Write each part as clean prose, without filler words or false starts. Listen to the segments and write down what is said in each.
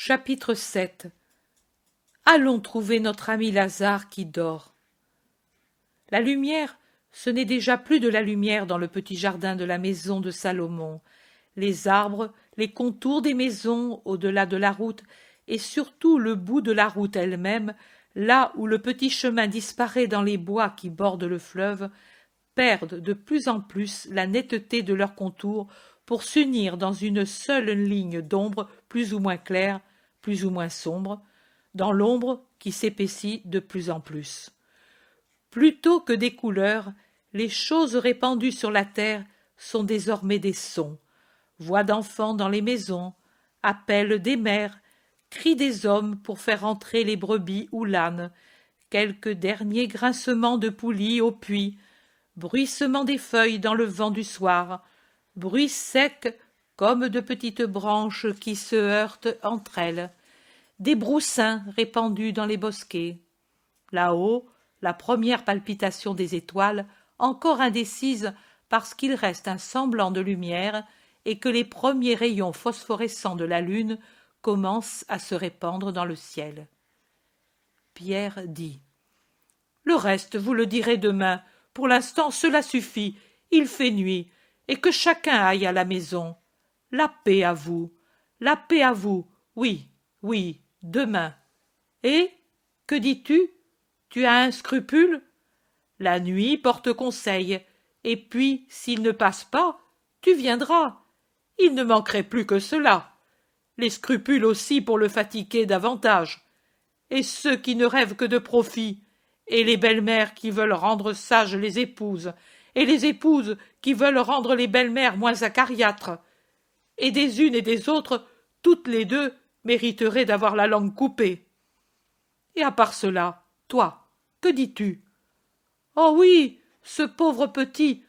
Chapitre 7. Allons trouver notre ami Lazare qui dort. La lumière, ce n'est déjà plus de la lumière dans le petit jardin de la maison de Salomon. Les arbres, les contours des maisons au-delà de la route, et surtout le bout de la route elle-même, là où le petit chemin disparaît dans les bois qui bordent le fleuve, perdent de plus en plus la netteté de leurs contours pour s'unir dans une seule ligne d'ombre plus ou moins claire, plus ou moins sombre, dans l'ombre qui s'épaissit de plus en plus. Plutôt que des couleurs, les choses répandues sur la terre sont désormais des sons, voix d'enfants dans les maisons, appels des mères, cris des hommes pour faire entrer les brebis ou l'âne, quelques derniers grincements de poulies au puits, bruissement des feuilles dans le vent du soir, bruit sec comme de petites branches qui se heurtent entre elles, des broussins répandus dans les bosquets. Là-haut, la première palpitation des étoiles, encore indécise parce qu'il reste un semblant de lumière et que les premiers rayons phosphorescents de la lune commencent à se répandre dans le ciel. Pierre dit : « Le reste, vous le direz demain. Pour l'instant, cela suffit. Il fait nuit, et que chacun aille à la maison. La paix à vous. La paix à vous. Oui, oui, demain. Et, que dis-tu ? Tu as un scrupule ? La nuit porte conseil, et puis, s'il ne passe pas, tu viendras. Il ne manquerait plus que cela. Les scrupules aussi pour le fatiguer davantage. Et ceux qui ne rêvent que de profit, et les belles-mères qui veulent rendre sages les épouses, et les épouses qui veulent rendre les belles-mères moins acariâtres. Et des unes et des autres, toutes les deux mériteraient d'avoir la langue coupée. Et à part cela, toi, que dis-tu ? Oh oui, ce pauvre petit.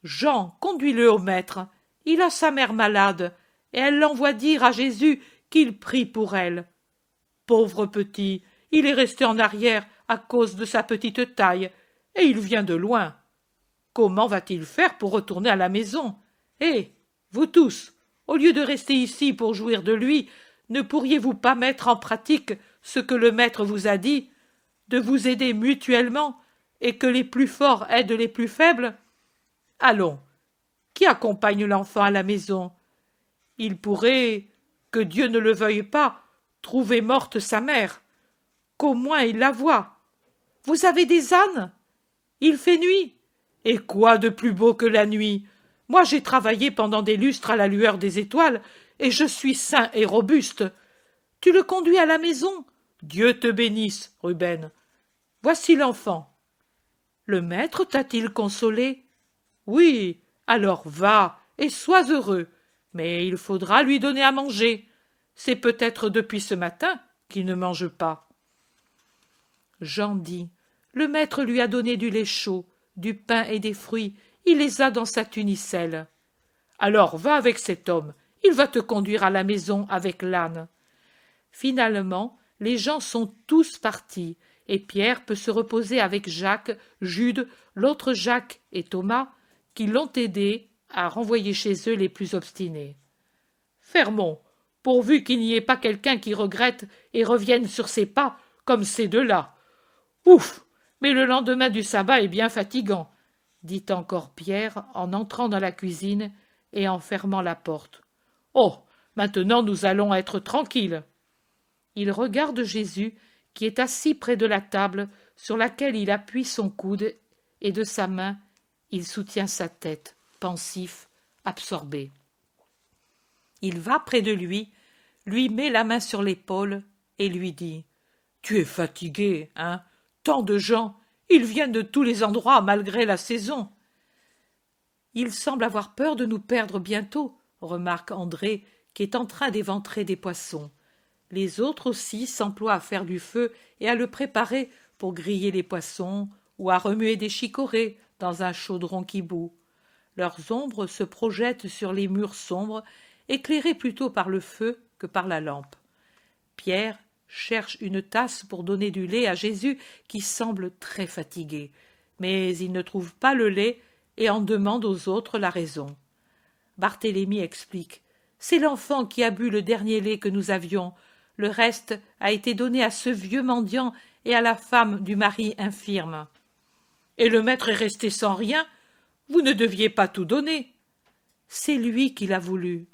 Jean, conduis-le au maître. Il a sa mère malade, et elle l'envoie dire à Jésus qu'il prie pour elle. Pauvre petit, il est resté en arrière à cause de sa petite taille, et il vient de loin. Comment va-t-il faire pour retourner à la maison ? Eh, vous tous, au lieu de rester ici pour jouir de lui, ne pourriez-vous pas mettre en pratique ce que le maître vous a dit, de vous aider mutuellement, et que les plus forts aident les plus faibles ? Allons, qui accompagne l'enfant à la maison ? Il pourrait, que Dieu ne le veuille pas, trouver morte sa mère, qu'au moins il la voie. Vous avez des ânes ? Il fait nuit. Et quoi de plus beau que la nuit ? Moi j'ai travaillé pendant des lustres à la lueur des étoiles, et je suis sain et robuste. Tu le conduis à la maison ? Dieu te bénisse, Ruben. Voici l'enfant. Le maître t'a-t-il consolé ? Oui, alors va, et sois heureux. Mais il faudra lui donner à manger. C'est peut-être depuis ce matin qu'il ne mange pas. Jean dit : Le maître lui a donné du lait chaud, du pain et des fruits. Il les a dans sa tunicelle. Alors va avec cet homme. Il va te conduire à la maison avec l'âne. Finalement, les gens sont tous partis, et Pierre peut se reposer avec Jacques, Jude, l'autre Jacques et Thomas, qui l'ont aidé à renvoyer chez eux les plus obstinés. Fermons, pourvu qu'il n'y ait pas quelqu'un qui regrette et revienne sur ses pas, comme ces deux-là. Ouf, mais le lendemain du sabbat est bien fatigant, dit encore Pierre en entrant dans la cuisine et en fermant la porte. Oh, maintenant nous allons être tranquilles. Il regarde Jésus, qui est assis près de la table sur laquelle il appuie son coude, et de sa main, il soutient sa tête, pensif, absorbé. Il va près de lui met la main sur l'épaule et lui dit : « Tu es fatigué, hein ? Tant de gens, ils viennent de tous les endroits malgré la saison. » Il semble avoir peur de nous perdre bientôt, remarque André, qui est en train d'éventrer des poissons. Les autres aussi s'emploient à faire du feu et à le préparer pour griller les poissons ou à remuer des chicorées dans un chaudron qui bout. Leurs ombres se projettent sur les murs sombres, éclairés plutôt par le feu que par la lampe. Pierre cherche une tasse pour donner du lait à Jésus qui semble très fatigué, mais il ne trouve pas le lait et en demande aux autres la raison. Barthélemy explique : « C'est l'enfant qui a bu le dernier lait que nous avions. Le reste a été donné à ce vieux mendiant et à la femme du mari infirme. Et le maître est resté sans rien. Vous ne deviez pas tout donner. C'est lui qui l'a voulu.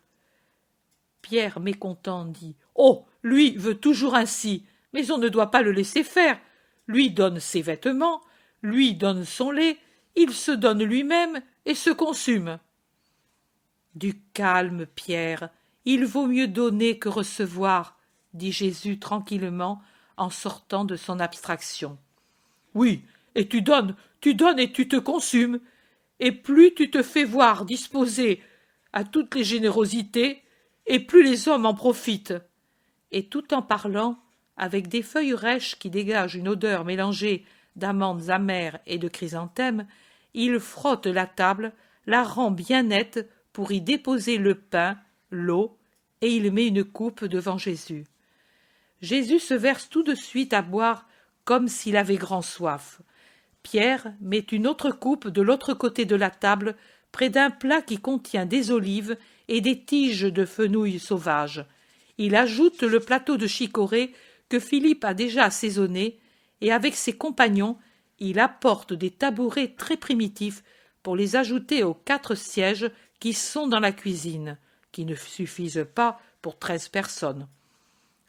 Pierre, mécontent, dit « Oh, lui veut toujours ainsi, mais on ne doit pas le laisser faire. Lui donne ses vêtements, lui donne son lait, il se donne lui-même et se consume. » Du calme, Pierre, il vaut mieux donner que recevoir, dit Jésus tranquillement en sortant de son abstraction. Oui, et tu donnes et tu te consumes, et plus tu te fais voir disposé à toutes les générosités, et plus les hommes en profitent. Et tout en parlant, avec des feuilles rêches qui dégagent une odeur mélangée d'amandes amères et de chrysanthèmes, il frotte la table, la rend bien nette pour y déposer le pain, l'eau, et il met une coupe devant Jésus. Jésus se verse tout de suite à boire comme s'il avait grand soif. Pierre met une autre coupe de l'autre côté de la table, près d'un plat qui contient des olives et des tiges de fenouil sauvage. Il ajoute le plateau de chicorée que Philippe a déjà assaisonné, et avec ses compagnons, il apporte des tabourets très primitifs pour les ajouter aux 4 sièges qui sont dans la cuisine, qui ne suffisent pas pour 13 personnes.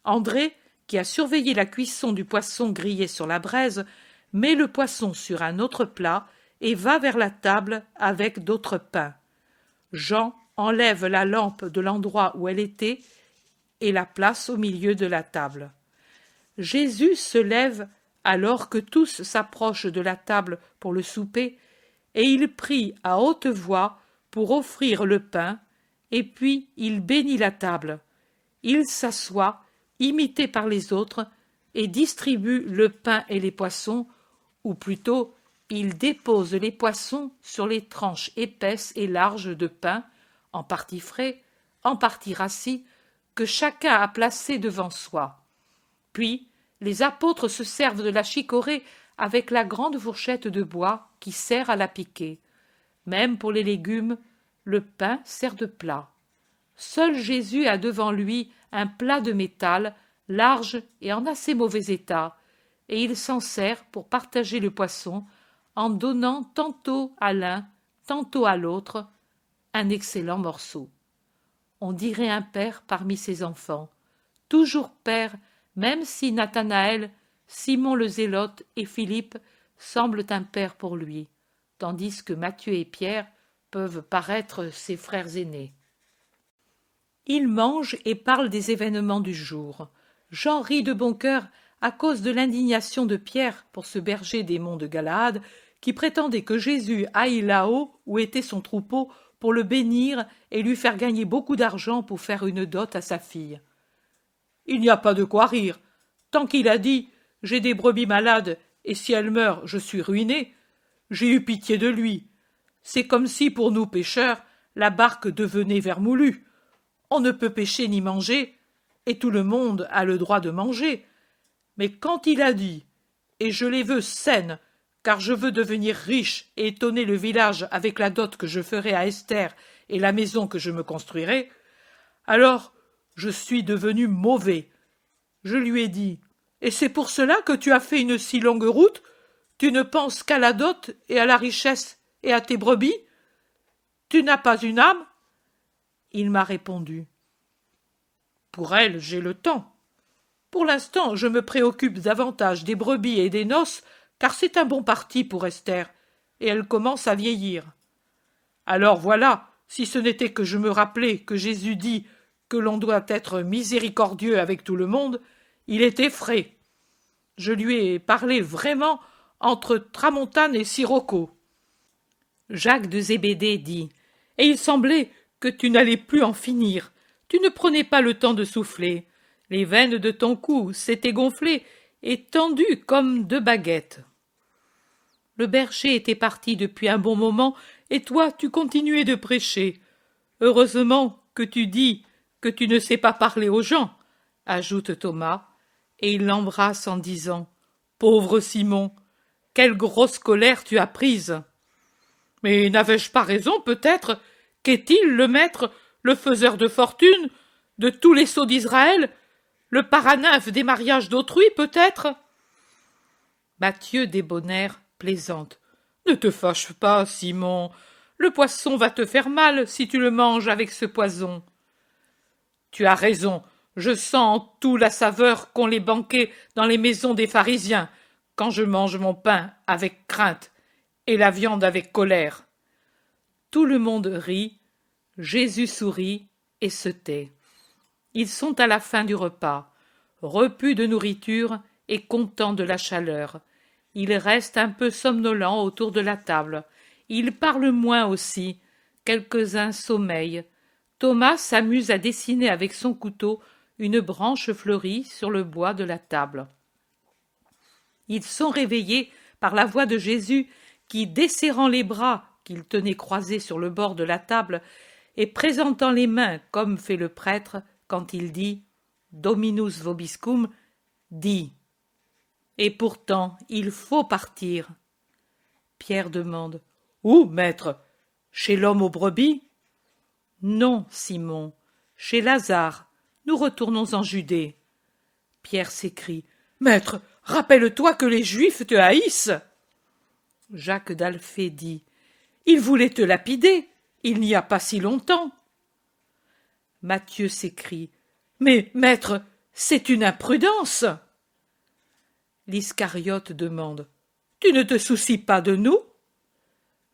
André, qui a surveillé la cuisson du poisson grillé sur la braise, met le poisson sur un autre plat et va vers la table avec d'autres pains. Jean enlève la lampe de l'endroit où elle était et la place au milieu de la table. Jésus se lève alors que tous s'approchent de la table pour le souper, et il prie à haute voix pour offrir le pain, et puis il bénit la table. Il s'assoit, imité par les autres, et distribue le pain et les poissons, ou plutôt il dépose les poissons sur les tranches épaisses et larges de pain, en partie frais, en partie rassis, que chacun a placé devant soi. Puis les apôtres se servent de la chicorée avec la grande fourchette de bois qui sert à la piquer. Même pour les légumes, le pain sert de plat. Seul Jésus a devant lui un plat de métal, large et en assez mauvais état, et il s'en sert pour partager le poisson en donnant tantôt à l'un, tantôt à l'autre, un excellent morceau. On dirait un père parmi ses enfants, toujours père, même si Nathanaël, Simon le Zélote et Philippe semblent un père pour lui, tandis que Matthieu et Pierre peuvent paraître ses frères aînés. Ils mangent et parlent des événements du jour. Jean rit de bon cœur à cause de l'indignation de Pierre pour ce berger des monts de Galaad qui prétendait que Jésus aille là-haut où était son troupeau pour le bénir et lui faire gagner beaucoup d'argent pour faire une dot à sa fille. Il n'y a pas de quoi rire. Tant qu'il a dit « J'ai des brebis malades, et si elles meurent, je suis ruiné », j'ai eu pitié de lui. C'est comme si, pour nous pêcheurs, la barque devenait vermoulue. On ne peut pêcher ni manger, et tout le monde a le droit de manger. Mais quand il a dit « Et je les veux saines, car je veux devenir riche et étonner le village avec la dot que je ferai à Esther et la maison que je me construirai », alors je suis devenu mauvais. Je lui ai dit « Et c'est pour cela que tu as fait une si longue route? Tu ne penses qu'à la dot et à la richesse et à tes brebis? Tu n'as pas une âme ?» Il m'a répondu « Pour elle, j'ai le temps. Pour l'instant, je me préoccupe davantage des brebis et des noces, car c'est un bon parti pour Esther, et elle commence à vieillir. Alors voilà, si ce n'était que je me rappelais que Jésus dit que l'on doit être miséricordieux avec tout le monde, il était frais. Je lui ai parlé vraiment entre tramontane et sirocco. » Jacques de Zébédée dit « Et il semblait que tu n'allais plus en finir. Tu ne prenais pas le temps de souffler. Les veines de ton cou s'étaient gonflées et tendues comme 2 baguettes. Le berger était parti depuis un bon moment, et toi tu continuais de prêcher. Heureusement que tu dis que tu ne sais pas parler aux gens, ajoute Thomas, et il l'embrasse en disant « Pauvre Simon, quelle grosse colère tu as prise ! Mais n'avais-je pas raison, peut-être? Qu'est-il, le maître, le faiseur de fortune, de tous les sceaux d'Israël, Le paranymphe des mariages d'autrui, peut-être? Mathieu Débonnaire plaisante. Ne te fâche pas, Simon. Le poisson va te faire mal si tu le manges avec ce poison. Tu as raison. Je sens en tout la saveur qu'ont les banquets dans les maisons des pharisiens, quand je mange mon pain avec crainte et la viande avec colère. Tout le monde rit, Jésus sourit et se tait. Ils sont à la fin du repas, repus de nourriture et contents de la chaleur. Ils restent un peu somnolents autour de la table. Ils parlent moins aussi. Quelques-uns sommeillent. Thomas s'amuse à dessiner avec son couteau une branche fleurie sur le bois de la table. Ils sont réveillés par la voix de Jésus qui, desserrant les bras qu'il tenait croisés sur le bord de la table et présentant les mains comme fait le prêtre quand il dit « Dominus vobiscum », dit « Et pourtant, il faut partir. » Pierre demande « Où, maître? Chez l'homme aux brebis ?» Non, Simon, chez Lazare. Nous retournons en Judée. Pierre s'écrie « Maître, rappelle-toi que les Juifs te haïssent !» Jacques d'Alphée dit « Ils voulaient te lapider, il n'y a pas si longtemps. » Matthieu s'écrie « Mais, maître, c'est une imprudence !» L'Iscariote demande « Tu ne te soucies pas de nous ?»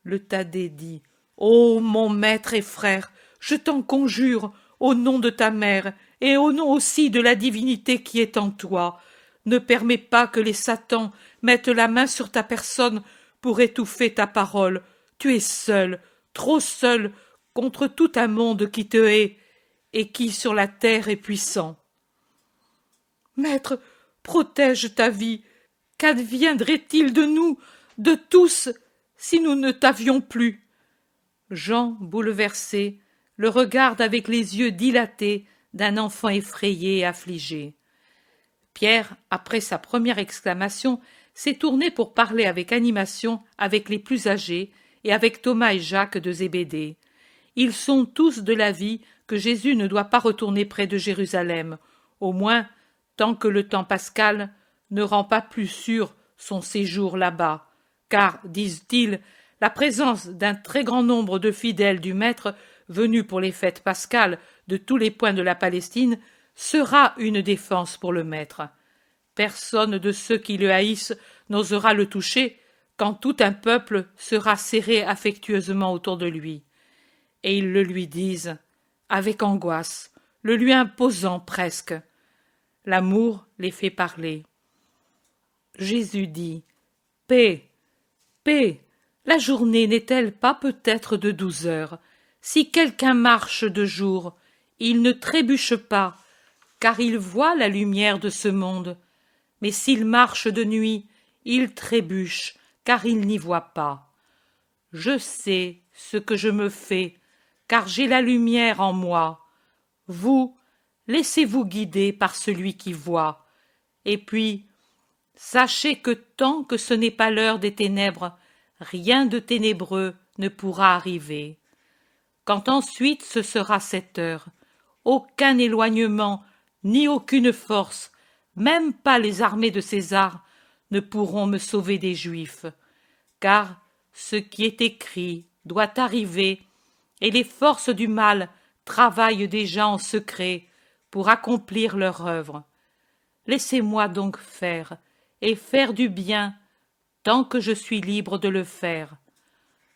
Le Thaddée dit « Ô mon maître et frère, je t'en conjure, au nom de ta mère, et au nom aussi de la divinité qui est en toi, ne permets pas que les satans mettent la main sur ta personne pour étouffer ta parole. Tu es seul, trop seul, contre tout un monde qui te hait, et qui sur la terre est puissant. Maître, protège ta vie. Qu'adviendrait-il de nous, de tous, si nous ne t'avions plus? Jean, bouleversé, le regarde avec les yeux dilatés d'un enfant effrayé et affligé. Pierre, après sa première exclamation, s'est tourné pour parler avec animation avec les plus âgés et avec Thomas et Jacques de Zébédée. Ils sont tous de l'avis que Jésus ne doit pas retourner près de Jérusalem, au moins tant que le temps pascal ne rend pas plus sûr son séjour là-bas, car, disent-ils, la présence d'un très grand nombre de fidèles du Maître venus pour les fêtes pascales de tous les points de la Palestine sera une défense pour le Maître. Personne de ceux qui le haïssent n'osera le toucher quand tout un peuple sera serré affectueusement autour de lui. Et ils le lui disent, avec angoisse, le lui imposant presque. L'amour les fait parler. Jésus dit, « Paix, paix, la journée n'est-elle pas peut-être de 12 heures? Si quelqu'un marche de jour, il ne trébuche pas, car il voit la lumière de ce monde. Mais s'il marche de nuit, il trébuche, car il n'y voit pas. Je sais ce que je me fais, car j'ai la lumière en moi. Vous, laissez-vous guider par celui qui voit. Et puis, sachez que tant que ce n'est pas l'heure des ténèbres, rien de ténébreux ne pourra arriver. Quand ensuite ce sera cette heure, aucun éloignement, ni aucune force, même pas les armées de César, ne pourront me sauver des Juifs, car ce qui est écrit doit arriver, et les forces du mal travaillent déjà en secret pour accomplir leur œuvre. Laissez-moi donc faire, et faire du bien, tant que je suis libre de le faire.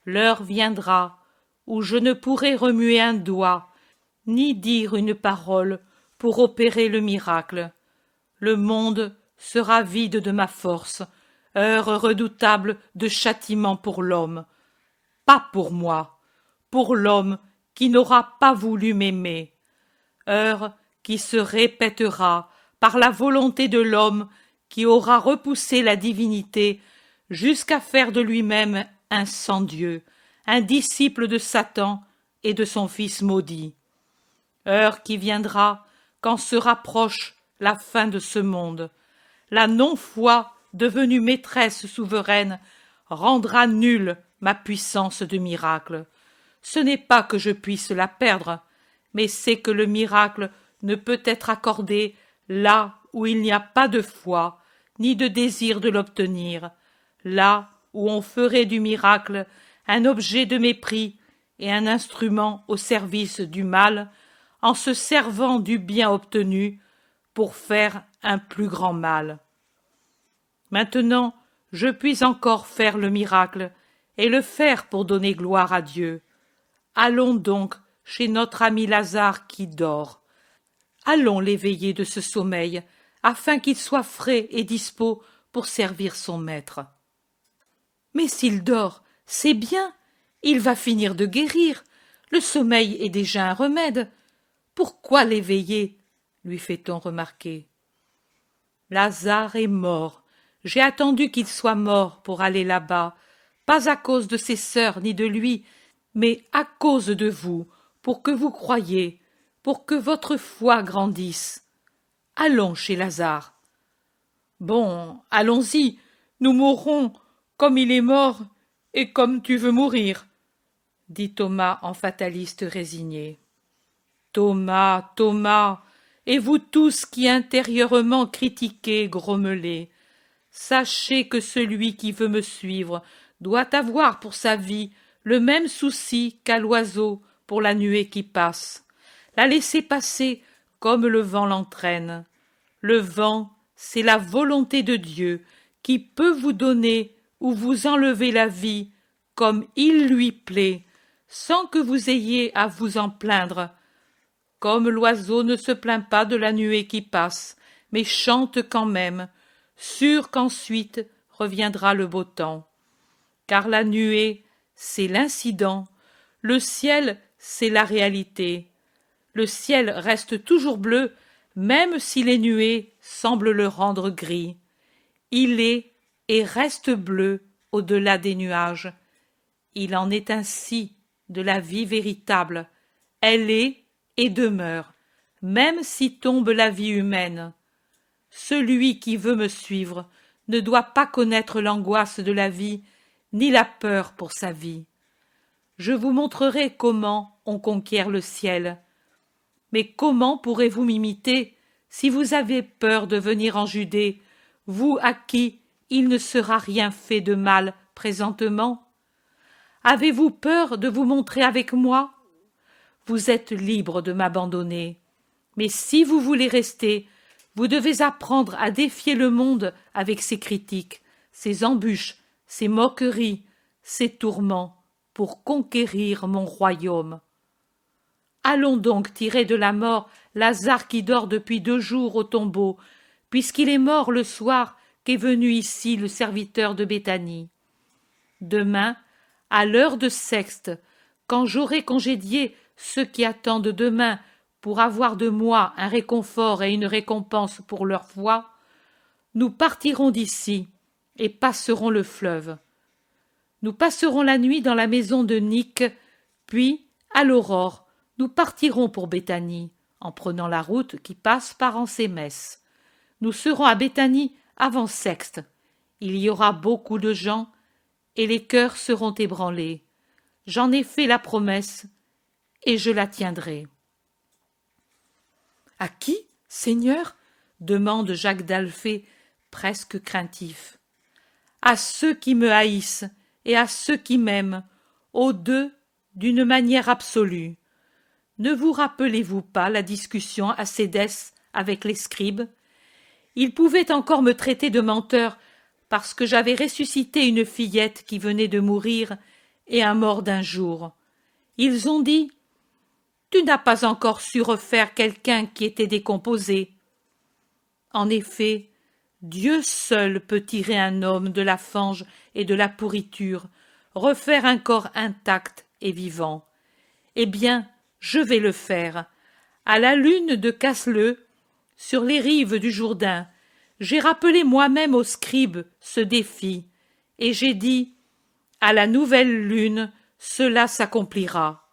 L'heure viendra où je ne pourrai remuer un doigt, ni dire une parole pour opérer le miracle. Le monde sera vide de ma force, heure redoutable de châtiment pour l'homme. Pas pour moi, pour l'homme qui n'aura pas voulu m'aimer. Heure qui se répétera par la volonté de l'homme qui aura repoussé la divinité jusqu'à faire de lui-même un sans-Dieu, un disciple de Satan et de son fils maudit. Heure qui viendra quand se rapproche la fin de ce monde. La non-foi, devenue maîtresse souveraine, rendra nulle ma puissance de miracle. Ce n'est pas que je puisse la perdre, mais c'est que le miracle ne peut être accordé là où il n'y a pas de foi, ni de désir de l'obtenir, là où on ferait du miracle un objet de mépris et un instrument au service du mal, en se servant du bien obtenu pour faire un plus grand mal. Maintenant, je puis encore faire le miracle, et le faire pour donner gloire à Dieu. Allons donc chez notre ami Lazare qui dort. Allons l'éveiller de ce sommeil, afin qu'il soit frais et dispos pour servir son maître. Mais s'il dort, c'est bien, il va finir de guérir. Le sommeil est déjà un remède. Pourquoi l'éveiller? Lui fait-on remarquer. Lazare est mort. J'ai attendu qu'il soit mort pour aller là-bas, pas à cause de ses sœurs ni de lui, mais à cause de vous, pour que vous croyiez, pour que votre foi grandisse. Allons chez Lazare. Bon, allons-y, nous mourrons comme il est mort et comme tu veux mourir, dit Thomas en fataliste résigné. Thomas, Thomas, et vous tous qui intérieurement critiquez, grommelez, sachez que celui qui veut me suivre doit avoir pour sa vie le même souci qu'à l'oiseau pour la nuée qui passe, la laisser passer comme le vent l'entraîne. Le vent, c'est la volonté de Dieu qui peut vous donner ou vous enlever la vie comme il lui plaît, sans que vous ayez à vous en plaindre. Comme l'oiseau ne se plaint pas de la nuée qui passe, mais chante quand même, sûr qu'ensuite reviendra le beau temps. Car la nuée, c'est l'incident, le ciel, c'est la réalité. Le ciel reste toujours bleu, même si les nuées semblent le rendre gris. Il est et reste bleu au-delà des nuages. Il en est ainsi de la vie véritable. Elle est et demeure, même si tombe la vie humaine. Celui qui veut me suivre ne doit pas connaître l'angoisse de la vie, ni la peur pour sa vie. Je vous montrerai comment on conquiert le ciel. Mais comment pourrez-vous m'imiter si vous avez peur de venir en Judée, vous à qui il ne sera rien fait de mal présentement? Avez-vous peur de vous montrer avec moi? Vous êtes libre de m'abandonner. Mais si vous voulez rester, vous devez apprendre à défier le monde avec ses critiques, ses embûches, ses moqueries, ses tourments, pour conquérir mon royaume. Allons donc tirer de la mort Lazare qui dort depuis 2 jours au tombeau, puisqu'il est mort le soir qu'est venu ici le serviteur de Béthanie. Demain, à l'heure de sexte, quand j'aurai congédié ceux qui attendent demain pour avoir de moi un réconfort et une récompense pour leur foi, nous partirons d'ici et passerons le fleuve. Nous passerons la nuit dans la maison de Nick, puis, à l'aurore, nous partirons pour Béthanie, en prenant la route qui passe par Ansémès. Nous serons à Béthanie avant sexte. Il y aura beaucoup de gens, et les cœurs seront ébranlés. J'en ai fait la promesse, et je la tiendrai. « À qui, Seigneur ?» demande Jacques d'Alphée, presque craintif. « À ceux qui me haïssent et à ceux qui m'aiment, aux deux d'une manière absolue. Ne vous rappelez-vous pas la discussion à Cédès avec les scribes? Ils pouvaient encore me traiter de menteur parce que j'avais ressuscité une fillette qui venait de mourir et un mort d'1 jour. Ils ont dit: tu n'as pas encore su refaire quelqu'un qui était décomposé. En effet, Dieu seul peut tirer un homme de la fange et de la pourriture, refaire un corps intact et vivant. Eh bien, je vais le faire. À la lune de Casleu, sur les rives du Jourdain, j'ai rappelé moi-même aux scribes ce défi, et j'ai dit: à la nouvelle lune, cela s'accomplira.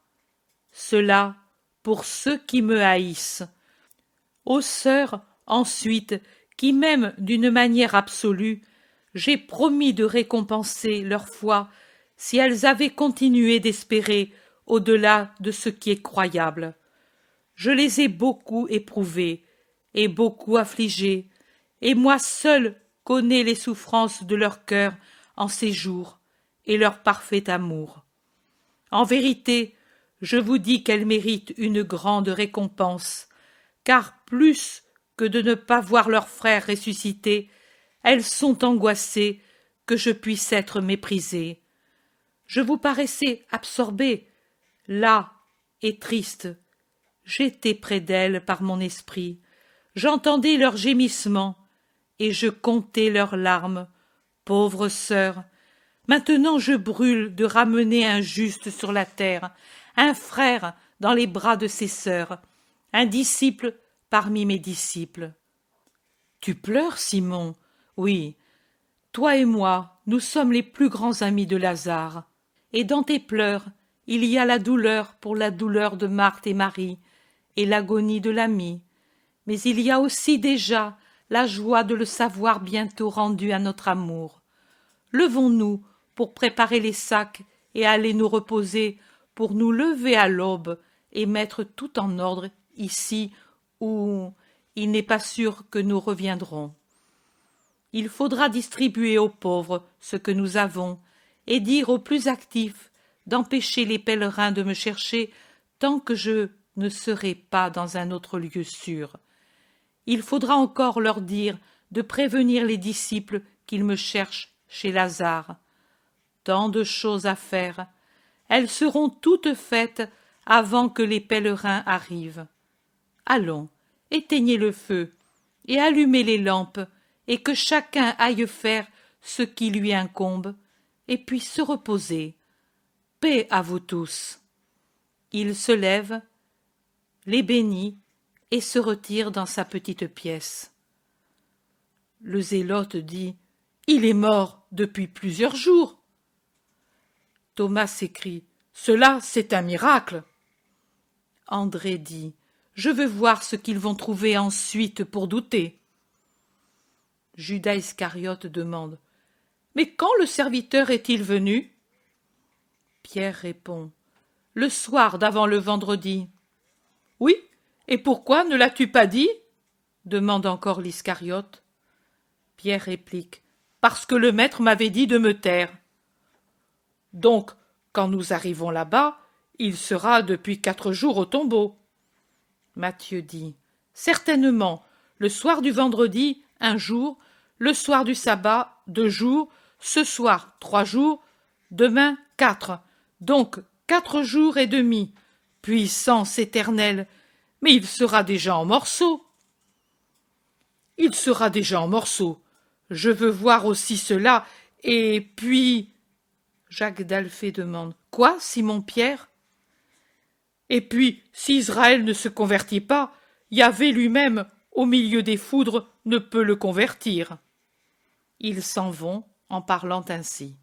Cela pour ceux qui me haïssent. Aux sœurs, ensuite, qui m'aiment d'une manière absolue, j'ai promis de récompenser leur foi si elles avaient continué d'espérer au-delà de ce qui est croyable. Je les ai beaucoup éprouvées, et beaucoup affligés, et moi seul connais les souffrances de leur cœur en ces jours, et leur parfait amour. En vérité, je vous dis qu'elles méritent une grande récompense, car plus que de ne pas voir leurs frères ressuscités, elles sont angoissées que je puisse être méprisé. Je vous paraissais absorbé, là et triste. J'étais près d'elles par mon esprit, j'entendais leurs gémissements, et je comptais leurs larmes. Pauvres sœurs, maintenant je brûle de ramener un juste sur la terre, un frère dans les bras de ses sœurs, un disciple parmi mes disciples. Tu pleures, Simon? Oui. Toi et moi, nous sommes les plus grands amis de Lazare. Et dans tes pleurs, il y a la douleur pour la douleur de Marthe et Marie, et l'agonie de l'ami. Mais il y a aussi déjà la joie de le savoir bientôt rendu à notre amour. Levons-nous pour préparer les sacs et aller nous reposer, pour nous lever à l'aube et mettre tout en ordre ici où il n'est pas sûr que nous reviendrons. Il faudra distribuer aux pauvres ce que nous avons et dire aux plus actifs d'empêcher les pèlerins de me chercher tant que je ne serai pas dans un autre lieu sûr. Il faudra encore leur dire de prévenir les disciples qu'ils me cherchent chez Lazare. Tant de choses à faire. Elles seront toutes faites avant que les pèlerins arrivent. Allons, éteignez le feu et allumez les lampes, et que chacun aille faire ce qui lui incombe, et puis se reposer. Paix à vous tous. Il se lève, les bénit, et se retire dans sa petite pièce. Le zélote dit « Il est mort depuis plusieurs jours !» Thomas s'écrie « Cela, c'est un miracle !» André dit « Je veux voir ce qu'ils vont trouver ensuite pour douter. » Judas Iscariote demande « Mais quand le serviteur est-il venu ?» Pierre répond « Le soir d'avant le vendredi. »« Oui, et pourquoi ne l'as-tu pas dit ?» demande encore l'Iscariote. Pierre réplique « Parce que le maître m'avait dit de me taire. » Donc, quand nous arrivons là-bas, il sera depuis 4 jours au tombeau. Matthieu dit « Certainement, le soir du vendredi, 1 jour, le soir du sabbat, 2 jours, ce soir, 3 jours, demain, 4. Donc, 4 jours et demi. Puissance éternelle! Mais il sera déjà en morceaux. Il sera déjà en morceaux. Je veux voir aussi cela, et puis... Jacques d'Alphée demande « Quoi, Simon-Pierre ?» Et puis, si Israël ne se convertit pas, Yahvé lui-même, au milieu des foudres, ne peut le convertir. Ils s'en vont en parlant ainsi.